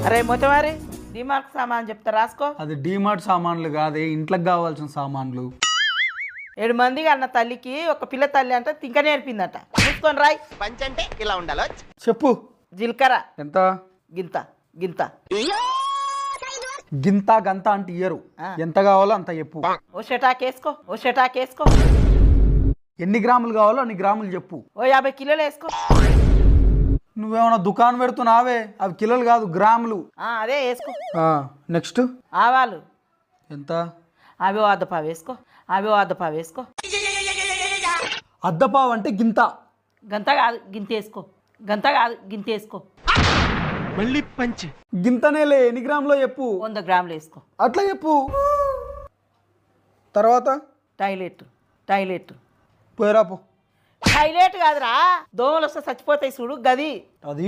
అరే మొత్తమారి డిమార్ట్ సామాన్ చెప్తా రాసుకో. అది డీమార్ట్ సామాన్లు కాదే, ఇంట్లోకి కావాల్సిన సామాన్లు. 7 మందికి అన్న తల్లికి ఒక పిల్ల తల్లి అంటే తింక నేర్పిందట. చూసుకొని రాయ్. పంచంటే ఇలా ఉండాలో. చెప్పు. జీలకర్ర ఎంత? గింత గింత. గింత గంత అంటే ఇయ్యరు, ఎంత కావాలో అంత చెప్పు. ఓ షటాకేసుకో, ఓ షటాకేసుకో. ఎన్ని గ్రాములు కావాలో అన్ని గ్రాములు చెప్పు. ఓ 50 కిలోలు వేసుకో. నువ్వేమన్నా దుకాణం పెడుతున్నావే, అవి కిలోలు కాదు గ్రాములు. అదే వేసుకో. నెక్స్ట్ ఆవాలు ఎంత? అవి అద్దపావు వేసుకో, అవి అద్దపావు వేసుకో. అద్దపావు అంటే గింత. గంత కాదు గింత వేసుకో, గంత కాదు గింత వేసుకో. మళ్ళీ పంచి గింతనేలే, ఎన్ని గ్రాములో చెప్పు. 100 గ్రాములు వేసుకో. అట్లా చెప్పు. తర్వాత టాయిలెట్ టాయిలెట్ పోయిరాపు. టాయిలెట్ కాదురా, దోమలు వస్తే చచ్చిపోతాయి చూడు గది. అది